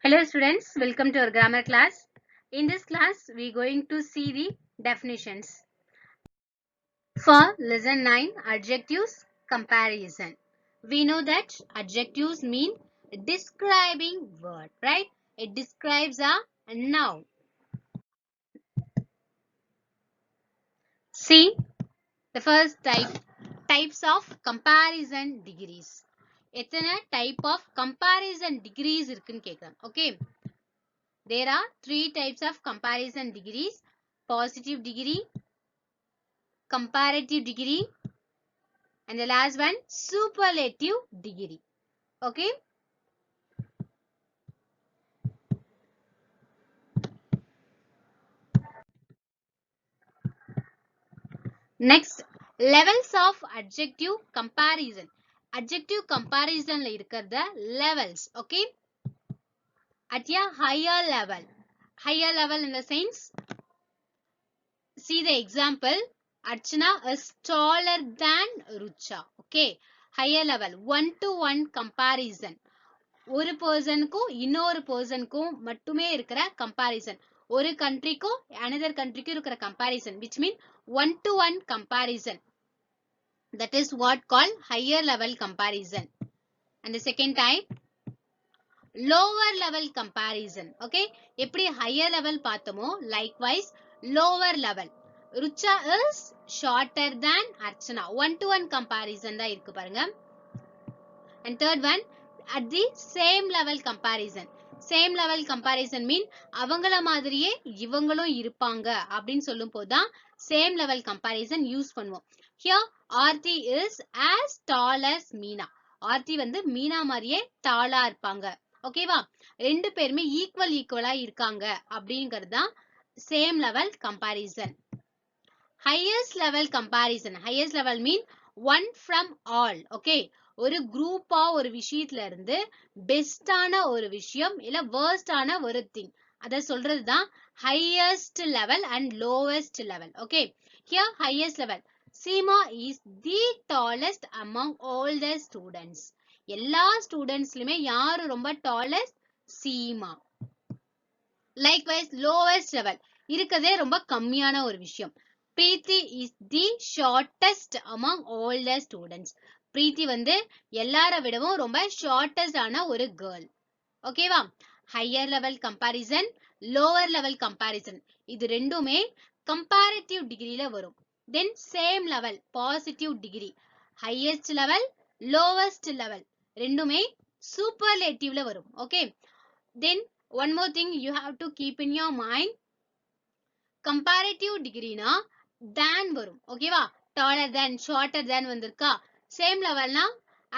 Hello students, welcome to our grammar class. In this class, we are going to see the definitions. For lesson 9, adjectives, comparison. We know that adjectives mean describing word, right? It describes a noun. See the first types of comparison degrees. எத்தனை type of comparison degrees இருக்குன்னு கேட்கிறேன். Okay. There are 3 types of comparison degrees: positive degree, comparative degree, and the last one superlative degree. Okay. Next, levels of adjective comparison. Adjective comparison la இருக்கிறத levels. Okay. At a higher level. Higher level in the sense, see the example. Archana is taller than Rucha. Okay. Higher level. 1-to-1 comparison. ஒரு பர்சனுக்கும் இன்னொரு பர்சனுக்கும் மட்டுமே இருக்கிற comparison. ஒரு கண்ட்ரிக்கும் another countryக்கும் இருக்கிற comparison, which mean 1-to-1 comparison. That is what called higher level comparison. And the second type, lower level comparison. Okay, எப்படி higher level பார்த்தோமோ likewise lower level. Rucha is shorter than Archana. 1-to-1 comparison தான் இருக்கு பாருங்க. And third one, at the same level comparison. Same level comparison mean அவங்கள மாதிரியே இவங்களும் இருப்பாங்க அப்படின்னு சொல்லும் போதுதான் same level comparison யூஸ் பண்ணுவோம். Here Aarthi is as tall as Meena. Aarthi வந்து மீனா மாதிரியே டாலா இருப்பாங்க. ஓகேவா? ரெண்டு பேருமே ஈக்குவலா இருக்காங்க அப்படிங்கிறது தான் same level comparison. Highest level comparison. Highest level mean one from all. Okay. ஒரு குரூப்பா ஒரு விஷயத்துல இருந்து பெஸ்டான ஒரு விஷயம் இல்ல வேர்ஸ்டான ஒரு திங் அத சொல்றதுதான் highest level and lowest level. Okay. Here highest level. Seema is the tallest among all the students. எல்லா ஸ்டூடெண்ட்ஸ்லயுமே யாரு ரொம்ப tallest? Seema. Likewise lowest level. இருக்கதே ரொம்ப கம்மியான ஒரு விஷயம். Preeti is the shortest among all the students. Preeti வந்து எல்லார விடவும் ரொம்ப shortest ஆன ஒரு girl. ஓகேவா? Higher level comparison, lower level comparison. இது ரெண்டுமே comparative degreeல வரும். Then same level, positive degree. Highest level, lowest level. ரெண்டுமே superlativeல வரும். Okay. Then one more thing you have to keep in your mind. Comparative degree na than வரும். ஓகேவா? Taller than, shorter than வந்திருக்கா? Same level na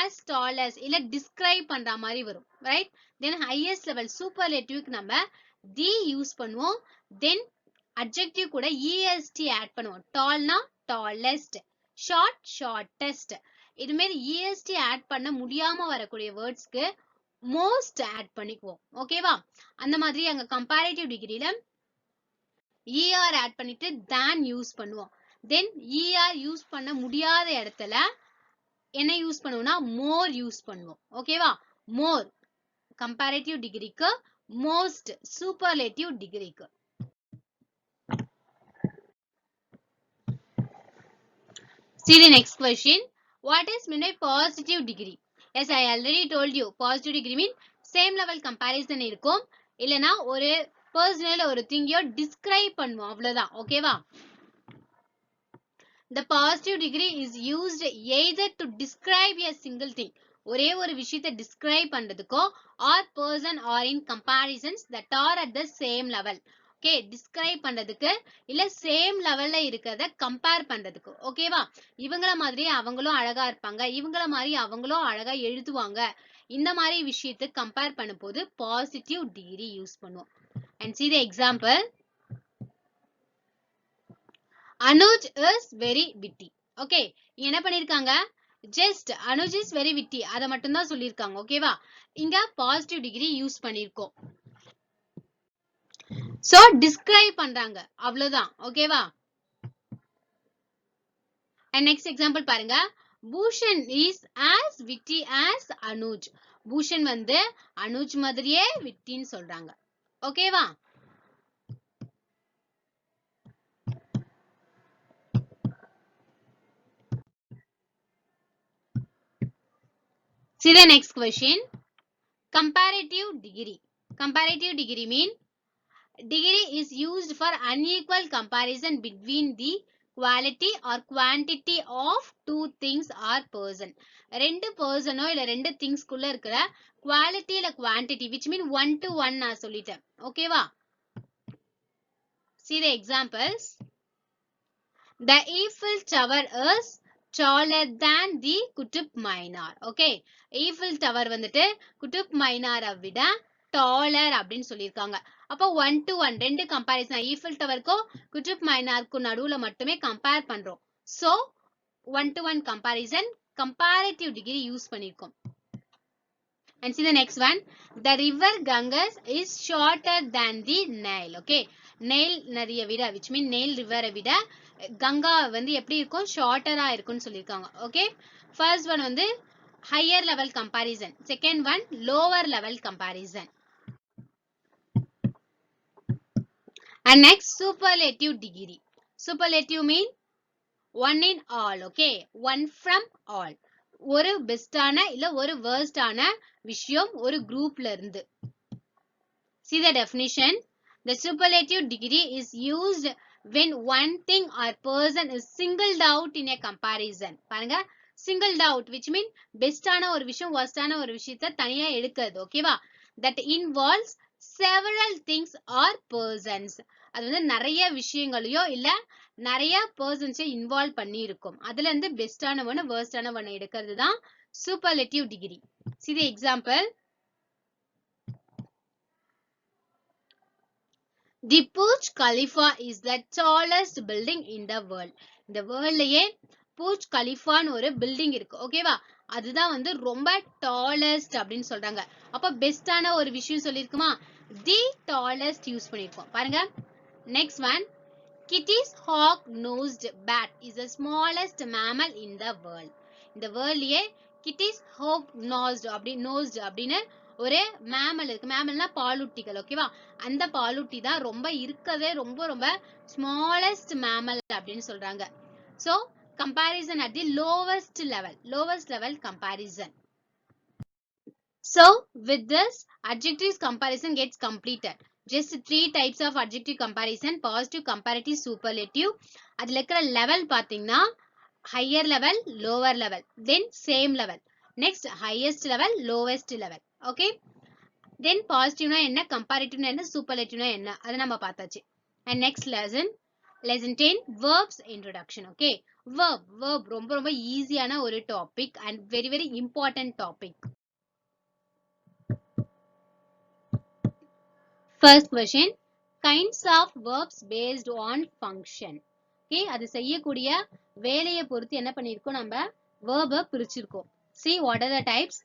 as tall as இல்ல describe பண்ற மாதிரி வரும். Right? Then highest level superlative நம்ம the use பண்ணுவோம். Then adjective கூட est add பண்ணுவோம். Tall na tallest, short shortest. இது மாதிரி est add பண்ண முடியாம வரக்கூடிய வேர்ட்ஸ்க்கு most add பண்ணிக்குவோம். ஓகேவா? அந்த மாதிரி அங்க comparative degreeல er add பண்ணிட்டு than யூஸ் பண்ணுவோம். Then er யூஸ் பண்ண முடியாத இடத்துல என்ன யூஸ் பண்ணுவோம்னா more யூஸ் பண்ணுவோம். ஓகேவா? more comparative degreeக்கு, most superlative degreeக்கு. See the next question. What is meant by positive degree? Yes, I already told you. Positive degree mean same level comparison இருக்கும். இல்லனா ஒரு personal ஒரு thing-யோ describe பண்ணுவோம். அவ்வளவுதான். ஓகேவா? The positive degree is used either to describe a single thing. ஒரே ஒரு விஷயத்தை describe பண்றதுக்கோ or person or in comparisons that are at the same level. Okay, describe பண்றதுக்கு இல்ல same levelல இருக்கிறத compare பண்றதுக்கு. ஓகேவா? இவங்கள மாதிரி அவங்களும் அழகா இருப்பாங்க, இவங்கள மாதிரி அவங்களும் அழகா எழுதுவாங்க. இந்த மாதிரி விஷயத்தை compare பண்ணும்போது positive degree யூஸ் பண்ணுவோம். And see the example. Anuj is very witty. Okay, என்ன பண்ணிருக்காங்க? Just Anuj is very witty. அத மட்டும் தான் சொல்லிருக்காங்க. ஓகேவா? இங்க positive degree யூஸ் பண்ணிருக்கோம். So describe பண்றாங்க. அவ்வளவுதான். ஓகேவா? And next example பாருங்க. Bhushan is as witty as Anuj. Bhushan வந்து அனுஜ் மாதிரியே விட்டின்னு சொல்றாங்க. ஓகேவா? See the next question. Comparative degree. Comparative degree mean degree is used for unequal comparison between the quality or quantity of two things or person. ரெண்டு பர்சனோ இல்ல ரெண்டு things குள்ள இருக்கிற quality இல்ல குவான்டிட்டி which mean 1 to 1 நான் சொல்லிட்டேன். ஓகேவா? See the examples. The Eiffel Tower is taller than the Qutub Minar. Okay. Eiffel Tower வந்துட்டு Qutub Minar விட taller அப்படின்னு சொல்லியிருக்காங்க. அப்போ 1 to 1 ரெண்டு கம்பேரிசன் ஈஃபில் டவருக்கும் குதுப் மைனாருக்கும் நடுவுல மட்டுமே கம்பேர் பண்றோம். So 1 to 1 comparison comparative degree use பண்ணிருக்கோம். And see the next one. The river Ganges is shorter than the Nile. Okay. Nile நதியை விட which mean Nile river விட கங்கா வந்து எப்படி இருக்கும் ஷார்ட்டரா இருக்கும்னு சொல்லியிருக்காங்க. ஓகே. ஃபர்ஸ்ட் ஒன் வந்து higher level comparison. Second one lower level comparison. And next superlative degree. Superlative mean one in all. Okay. One from all. ஒரு பெஸ்டான இல்ல ஒரு வேர்ஸ்டான விஷயம் ஒரு குரூப்ல இருந்து. See the definition. The superlative degree is used when one thing or person is singled out in a comparison. பாருங்க singled out which mean பெஸ்டான ஒரு விஷயம் worstஆன ஒரு விஷயத்தை தனியா எடுக்கிறது. ஓகேவா? That involves several things or persons. அது வந்து நிறைய விஷயங்களையோ இல்ல நிறைய பர்சன்ஸை இன்வால்வ் பண்ணி இருக்கும். அதுல இருந்து பெஸ்டான ஒன்னு worstஆன ஒன்னு எடுக்கிறது தான் superlative degree. See the example. The Burj Khalifa is the tallest building in the world. இந்த வேர்ல்ட்லயே Burj Khalifa ஒரு பில்டிங் இருக்கு. ஓகேவா? அதுதான் வந்து ரொம்ப டாலஸ்ட் அப்படின்னு சொல்றாங்க. அப்ப பெஸ்டான ஒரு விஷயம் சொல்லிருக்குமா? தி டாலஸ்ட் யூஸ் பண்ணிருக்கோம். பாருங்க. Next one. Kitty's hawk-nosed bat is the smallest mammal in the world. இந்த வேர்ல்ட்லயே Kitty's hawk-nosed அப்படின்னு ஒரு மேமல் இருக்கு. மேமல்னா பாலூட்டிகள். ஓகேவா? அந்த பாலூட்டி தான் ரொம்ப இருக்கவே ரொம்ப ரொம்ப ஸ்மாலஸ்ட் மேமல் அப்படின்னு சொல்றாங்க. So comparison at the lowest level comparison. So with this adjectives comparison gets completed. Just 3 types of adjective comparison: positive, comparative, superlative. அதுல இருக்கிற லெவல் பாத்தீங்கன்னா higher level, lower level, then same level, next highest level, lowest level. Okay. Then positive na enna, comparative na enna, superlative na enna, அது நம்ம பார்த்தாச்சு. And next lesson 10 verbs introduction. Okay. Verb ரொம்ப ரொம்ப ஈஸியான ஒரு topic and very very important topic. First question. Kinds of verbs based on function. Okay. அது செய்யக்கூடிய வேலையை பொறுத்து என்ன பண்ணிருக்கோம் நம்ம verb பிரிச்சிருக்கோம். See what are the types?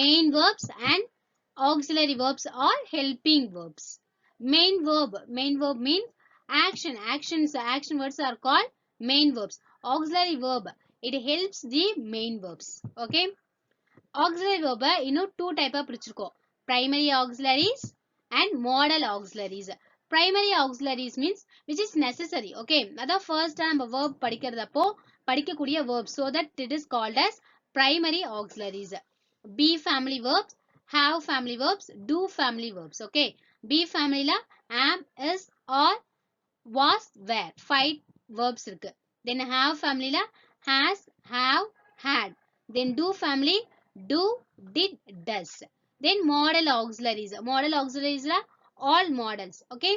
Main verbs and auxiliary verbs or helping verbs. Main verb means action. Action words are called main verbs. Auxiliary verb, it helps the main verbs. Okay. Auxiliary verb இன்னும் 2 type பிரிச்சிருக்கோம். Primary auxiliaries and modal auxiliaries. Primary auxiliaries means which is necessary. Okay. அதான் first நம்ம verb படிக்கிறதப்போ படிக்கக்கூடிய verb, so that it is called as primary auxiliaries. Be family verbs, have family verbs, do family verbs. Okay. Be family la am, is, or, was, were 5 verbs இருக்கு. Then have family la has, have, had. Then do family do, did, does. Then modal auxiliaries la all modals. Okay.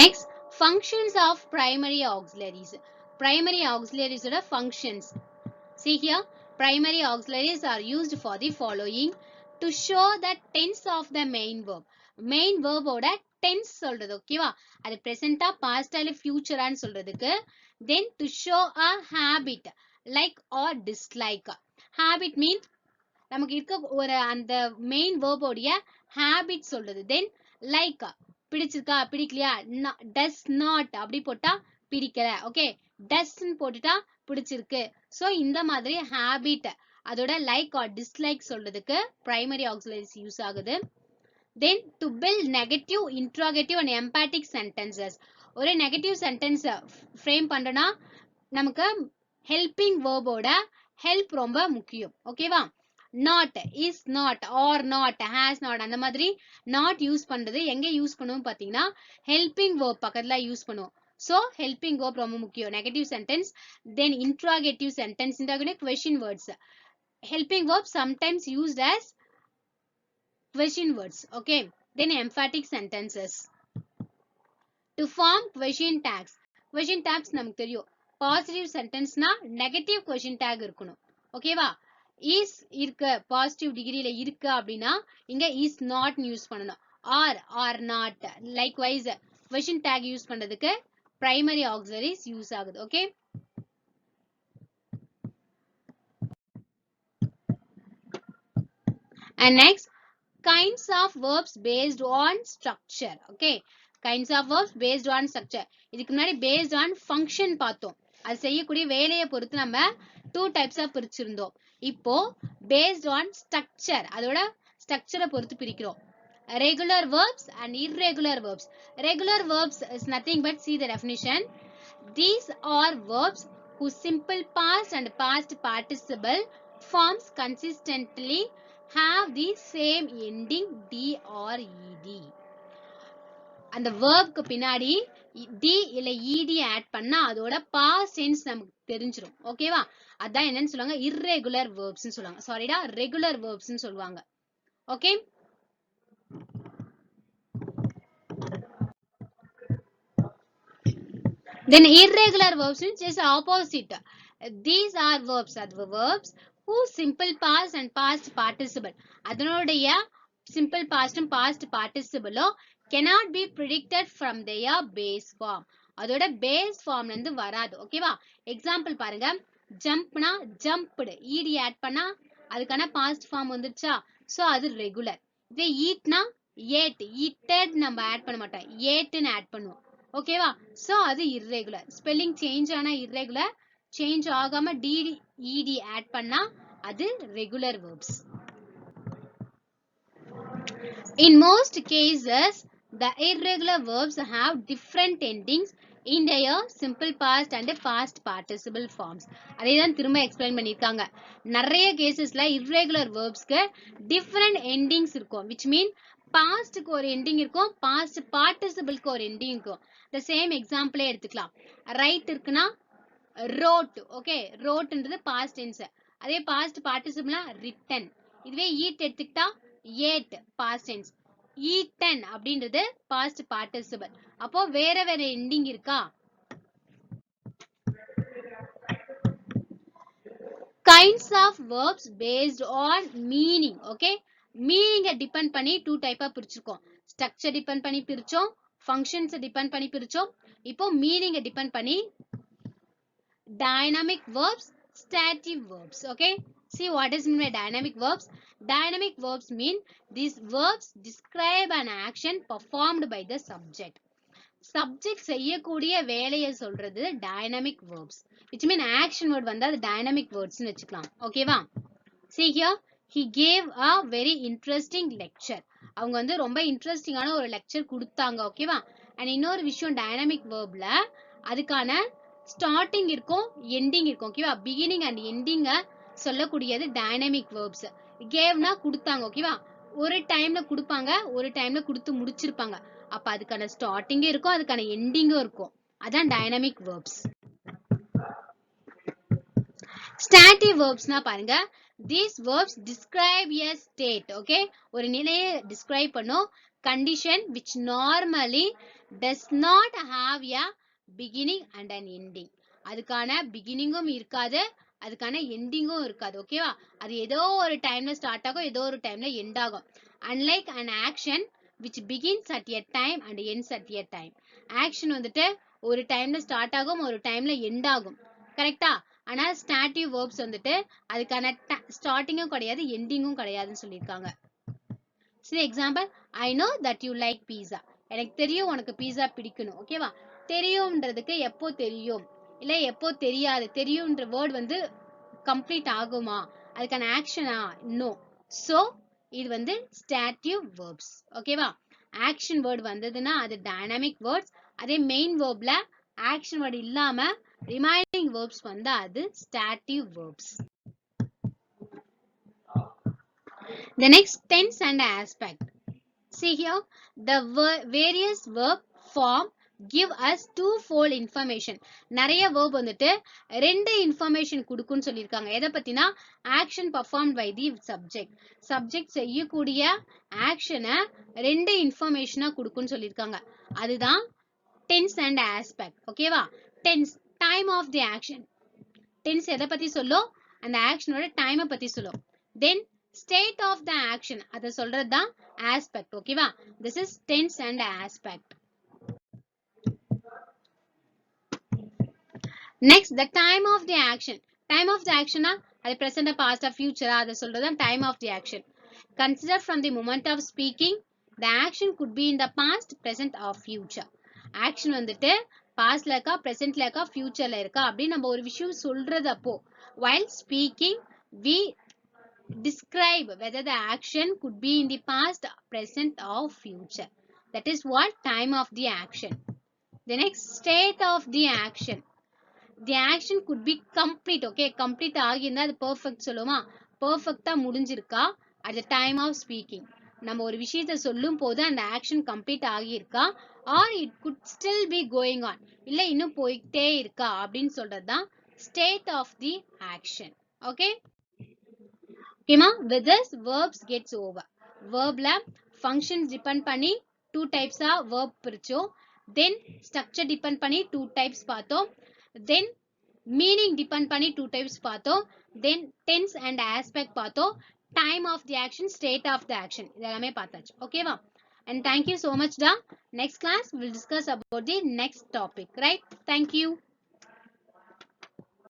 Next, functions of primary auxiliaries. Primary auxiliaries are functions. See here, primary auxiliaries are used for the following: to show the tense of the main verb. Main verb oda tense சொல்றது. ஓகேவா? அது present ஆ past ஆ இல்ல future ஆன்னு சொல்றதுக்கு. Then to show a habit like or dislike. Habit means நமக்கு இருக்க ஒரு அந்த main verb உடைய habit சொல்றது. Then like பிடிச்சிருக்கா பிடிக்கலையா, டஸ் நாட் அப்படி போட்டா பிடிக்கல, ஓகே, டஸ்ன்னு போட்டுட்டா பிடிச்சிருக்கு. சோ இந்த மாதிரி ஹேபிட் அதோட லைக் ஆர் டிஸ்லைக் சொல்றதுக்கு பிரைமரி ஆக்சிலரிஸ் யூஸ் ஆகுது. Then to build negative, interrogative and emphatic sentences. ஒரு நெகட்டிவ் சென்டென்ஸ் ஃப்ரேம் பண்றனா நமக்கு ஹெல்பிங் வேர்போட ஹெல்ப் ரொம்ப முக்கியம். ஓகேவா? Not, is not, are not, has not அந்த மாதிரி நாட் யூஸ் பண்றது எங்க யூஸ் பண்ணுவோம் பாத்தீங்கன்னா ஹெல்பிங் வேர்ப் பக்கத்துல யூஸ் பண்ணுவோம். சோ ஹெல்பிங் வேர்ப் ரொம்ப முக்கியம். Negative sentence, then interrogative sentence, interrogative question words. Helping verb sometimes used as question words, okay. Then emphatic sentences to form question tags. Question tags நமக்கு தெரியும். Positive சென்டென்ஸ்னா negative question tag இருக்கணும். ஓகேவா? is இருக்கு, positive டிகிரில இருக்கு அப்படின்னா இங்க is not use பண்ணணும். are not. Likewise question tag use பண்றதுக்கு primary auxiliaries யூஸ் ஆகுது. Okay, and next kinds of verbs based on structure. Okay, kinds of verbs based on structure. இதுக்கு முன்னாடி based on function பார்த்தோம். அது செய்யக்கூடிய வேலையை பொறுத்து நம்ம 2 types பிரிச்சிருந்தோம். இப்போ based on structure அதோட structure பொறுத்து பிரிக்கிறோம். Regular verbs and irregular verbs. Regular verbs is nothing but, see the definition. These are verbs whose simple past and past participle forms consistently have the same ending d or ed. அந்த verbக்கு பின்னாடி d இல்ல ed add பண்ணா அதோட past tense நமக்கு தெரிஞ்சிரும். ஓகேவா? அதான் என்னன்னு சொல்லுவாங்க, irregular verbs ன்னு சொல்லுவாங்க. சாரிடா, regular verbs ன்னு சொல்லுவாங்க. Okay, then irregular verbs is just opposite. These are verbs, அது verbs whose simple past and past participle அதனுடைய simple past and past participle cannot be predicted from their base form. அதோட base form இருந்து வராது. ஓகேவா? Example பாருங்க, ஜம்ப்னா jumped, ed add பண்ணா அதுக்கான past form வந்துச்சா, சோ அது ரெகுலர். இதே ஈட்னா ஏட், ஈட்டட் நம்ம ஆட் பண்ண மாட்டோம், ஏட்னு ஆட் பண்ணுவோம். ஓகேவா? சோ அது irregular. ஸ்பெல்லிங் சேஞ்ச் ஆனா irregular, சேஞ்ச் ஆகாம dd ed ஆட் பண்ணா அது regular verbs. In most cases the irregular verbs have different endings in their simple past and past participle forms. அதேதான் திரும்ப எக்ஸ்பிளைன் பண்ணிருக்காங்க. நிறைய கேசஸ்ல irregular verbsக்கு different endings இருக்கும், which mean pastக்கு ஒரு ending இருக்கும், past participleக்கு ஒரு ending இருக்கும். the same example எடுத்துக்கலாம். right இருக்குன்னா wrote, okay, wroteன்றது past tense, அதே past participle written. இதுவே eat எடுத்துக்கிட்டா ate past tense, eaten அப்படின்றது past participle. அப்போ வேற வேற ending இருக்கா? kinds of verbs based on meaning. okay, meaning depend பண்ணி 2 டைப்பா பிரிச்சிருக்கோம். ஸ்ட்ரக்சர் டிபெண்ட் பண்ணி பிரிச்சோம், ஃபங்க்ஷன்ஸ் டிபெண்ட் பண்ணி பிரிச்சோம். இப்போ மீனிங் டிபெண்ட் பண்ணி dynamic verbs, static verbs. Okay, see what is mean by dynamic verbs. Dynamic verbs mean these verbs describe an action performed by the subject. Subject செய்யக்கூடிய வேலையை சொல்றது dynamic verbs, which mean action word வந்தா அது dynamic words னு வெச்சுக்கலாம். ஓகேவா? see here, he gave a very interesting lecture. அவங்க வந்து ரொம்ப இன்ட்ரெஸ்டிங்கான ஒரு லெக்சர் கொடுத்தாங்க. ஓகேவா? அண்ட் இன்னொரு விஷயம், டைனமிக் வேர்ப்ல அதுக்கான ஸ்டார்டிங் இருக்கும், எண்டிங் இருக்கும். ஓகேவா? பிகினிங் அண்ட் எண்டிங்க சொல்லக்கூடியது டைனமிக் வேர்ப்ஸ். கேவ்னா கொடுத்தாங்க. ஓகேவா? ஒரு டைம்ல கொடுப்பாங்க, ஒரு டைம்ல கொடுத்து முடிச்சிருப்பாங்க. அப்ப அதுக்கான ஸ்டார்டிங்கும் இருக்கும், அதுக்கான எண்டிங்கும் இருக்கும். அதான் டைனமிக் வேர்ப்ஸ். static verbsனா பாருங்க, these verbs describe a state. okay, ஒரு நிலையை describe பண்ணும், condition which normally does not have a beginning and an ending. அதுக்கான beginningum இருக்காது, அதுக்கான endingum இருக்காது. ஓகேவா? அது ஏதோ ஒரு டைம்ல ஸ்டார்ட் ஆகும், ஏதோ ஒரு டைம்ல எண்ட் ஆகும். unlike an action which begins at a time and ends at a time. action வந்துட்டு ஒரு டைம்ல ஸ்டார்ட் ஆகும், ஒரு டைம்ல எண்ட் ஆகும். கரெக்டா? ஆனா stative verbs வந்துட்டு அதுக்கான ஸ்டார்டிங்கும் கிடையாது, எண்டிங்கும் கிடையாதுன்னு சொல்லியிருக்காங்க. See example, I know that you like pizza. எனக்கு தெரியும் உனக்கு பீஸா பிடிக்கணும். ஓகேவா? தெரியும்ன்றதுக்கு எப்போ தெரியும் இல்ல எப்போ தெரியாது. தெரியும்ன்ற வேர்ட் வந்து கம்ப்ளீட் ஆகுமா, அதுக்கான ஆக்ஷனா? நோ. சோ இது வந்து ஸ்டாட்டிவ் வேர்ப்ஸ். ஓகேவா? ஆக்ஷன் வேர்ட் வந்ததுன்னா அது டைனமிக் வேர்ட்ஸ். அதே மெயின் வேர்ப்ல ஆக்ஷன் வேர்ட் இல்லாம ரிமைனிங் வேர்ப்ஸ் வந்தா அது ஸ்டாட்டிவ் verbs. The next tense and aspect. See here, the various verb form give us two-fold information. நிறைய verb வந்துட்டு ரெண்டு information கொடுக்குன்னு சொல்லியிருக்காங்க. எதை பத்தினா action performed by the subject. Subject செய்யக்கூடிய actionஐ ரெண்டு information கொடுக்குன்னு சொல்லியிருக்காங்க. அதுதான் tense and aspect. ஓகேவா? Tense, time of the action. Tense எதை பத்தி சொல்லும்? அந்த actionோட time பத்தி சொல்லும். Then state of the action, அத சொல்றதுதான் aspect. ஓகேவா? This is tense and aspect. Next, the time of the action. Time of the action அது present, past, future, அத சொல்றதுதான் time of the action. Consider from the moment of speaking, the action could be in the past, present or future. Action வந்துட்டு pastல இருக்கா, presentல இருக்கா, futureல இருக்கா அப்படி நம்ம ஒரு விஷயம் சொல்றது அப்போ while speaking we describe whether the action could be in the past, present or future. That is what time of the action. The next, state of the action. The action could be complete. Okay, complete ஆகியிருந்தா அது perfect சொல்லுமா? perfectா முடிஞ்சிருக்கா at the time of speaking. நம்ம ஒரு விஷயத்தை சொல்லும் போது அந்த action complete ஆகியிருக்கா, or it could still be going on, இல்ல இன்னும் போயிட்டே இருக்கா அப்படின்னு சொல்றதுதான் state of the action. Okay. ஓகேமா? with this verbs gets over. verbல functions depend பண்ணி two types verb பிரிச்சோம். then structure depend பண்ணி two types பார்த்தோம். then meaning depend பண்ணி two types பார்த்தோம். then tense and aspect பார்த்தோம். time of the action, state of the action இதெல்லாமே பார்த்தாச்சு. ஓகேவா? and thank you so much da. next class we'll discuss about the next topic, right? Thank you.